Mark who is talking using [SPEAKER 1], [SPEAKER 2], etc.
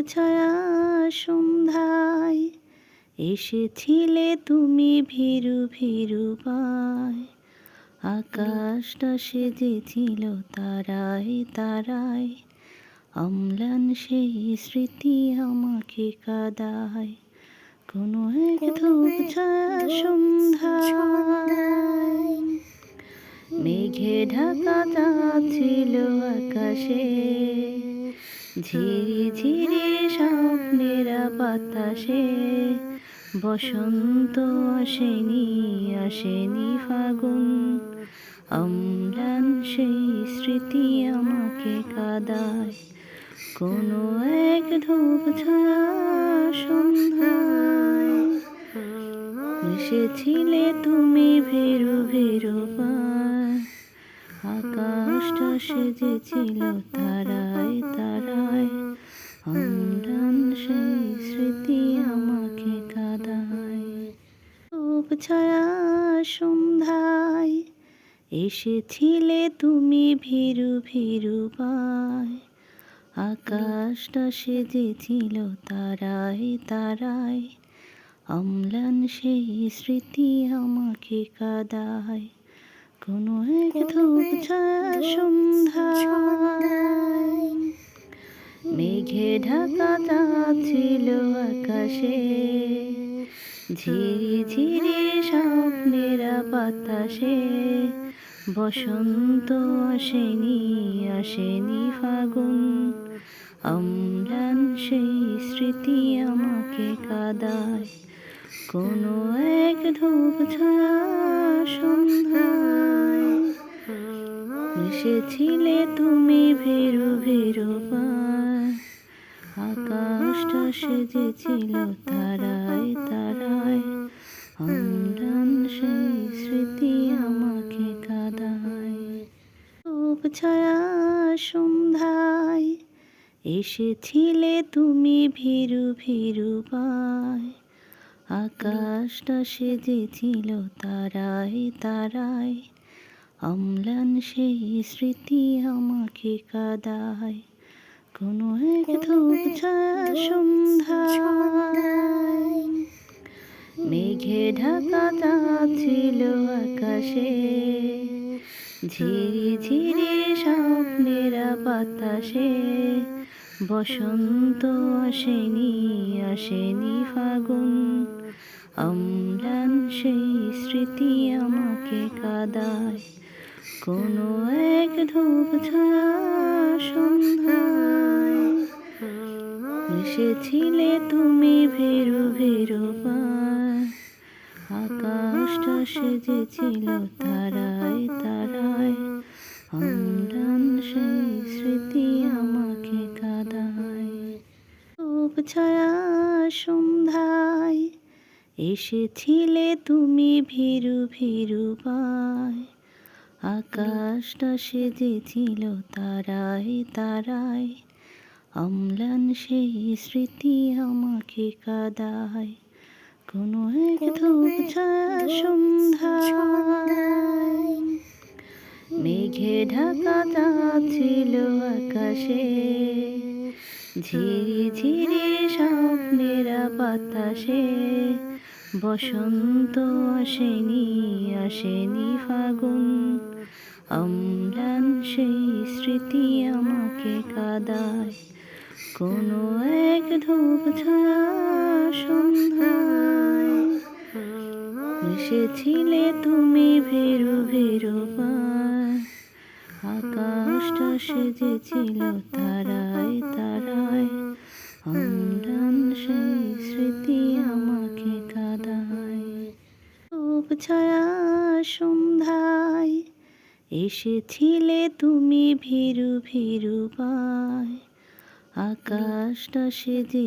[SPEAKER 1] ছায়া সন্ধ্যায় এসেছিলে তুমি ভীরু ভীরু পায়। আকাশটা সেজেছিল তারায় তারায়, অম্লান সেই স্মৃতি আমাকে কাঁদায়। কোনো এক ধূপ ছায়া সন্ধ্যায় মেঘে ঢাকা ছিল আকাশে, ঝিরি ঝিরি স্বপ্নেরা বাতাসে। বসন্ত আসেনি আসেনি ফাগুন, অম্লান সেই স্মৃতি আমাকে কাঁদায়। কোনো এক ধূপ ছায়া সন্ধ্যায় এসেছিলে তুমি ভীরু ভীরু পায়। আকাশটা সেজেছিল তারায় তারায়, অম্লান সেই স্মৃতি আমাকে কাঁদায়। ধূপ ছায়া সন্ধ্যায় এসেছিলে তুমি ভীরু ভীরু পায়। আকাশটা সেজেছিল তারায় তারায়, অম্লান সেই স্মৃতি আমাকে কাঁদায়। কোনো এক ধূপ ছায়া সন্ধ্যায় মেঘে ঢাকা ছিল আকাশে, ঝিরি ঝিরি স্বপ্নেরা বাতাসে। বসন্ত আসেনি আসেনি ফাগুন, অম্লান সেই স্মৃতি আমাকে কাঁদায়। কোনো এক ধূপ ছায়া সন্ধ্যায় এসেছিলে তুমি ভীরু ভীরু পায়। আকাশটা সেজেছিল তারায় তারায়, অম্লান সেই স্মৃতি আমাকে কাঁদায়। ধূপ ছায়া সন্ধ্যায় এসেছিলে তুমি ভীরু ভীরু পায়। আকাশটা সেজেছিল তারায় তারায়, অম্লান সেই স্মৃতি আমাকে কাঁদায়। কোনো এক ধূপ ছায়া সন্ধ্যায় মেঘে ঢাকা ছিল আকাশে, ঝিরি ঝিরি স্বপ্নেরা বাতাসে। বসন্ত আসেনি আসেনি ফাগুন, অম্লান সেই স্মৃতি আমাকে কাঁদায়। কোনো এক ধূপ ছায়া সন্ধ্যায় এসেছিলে তুমি ভীরু ভীরু পায়। আকাশটা সেজেছিল তারায় তারায়, অম্লান সেই স্মৃতি আমাকে কাঁদায়। ধূপ ছায়া সন্ধ্যায় এসেছিলে তুমি ভীরু ভীরু পায়। আকাশটা সেজেছিল তারায় তারায়, অম্লান সেই স্মৃতি আমাকে কাঁদায়। কোনো এক ধূপ ছায়া সন্ধ্যায় মেঘে ঢাকা ছিল আকাশে, ঝিরি ঝিরি স্বপ্নেরা বাতাসে। বসন্ত আসেনি আসেনি ফাগুন, অম্লান সেই স্মৃতি আমাকে কাঁদায়। কোনো এক ধূপ ছায়া সন্ধ্যায় এসেছিলে তুমি ভীরু ভীরু পায়। আকাশটা সেজেছিল তারায় তারায়, অম্লান সেই স্মৃতি আমাকে কাঁদায়। ধূপ ছায়া সন্ধ্যায় এসেছিলে তুমি ভীরু ভীরু পায়। আকাশটা সেজেছিল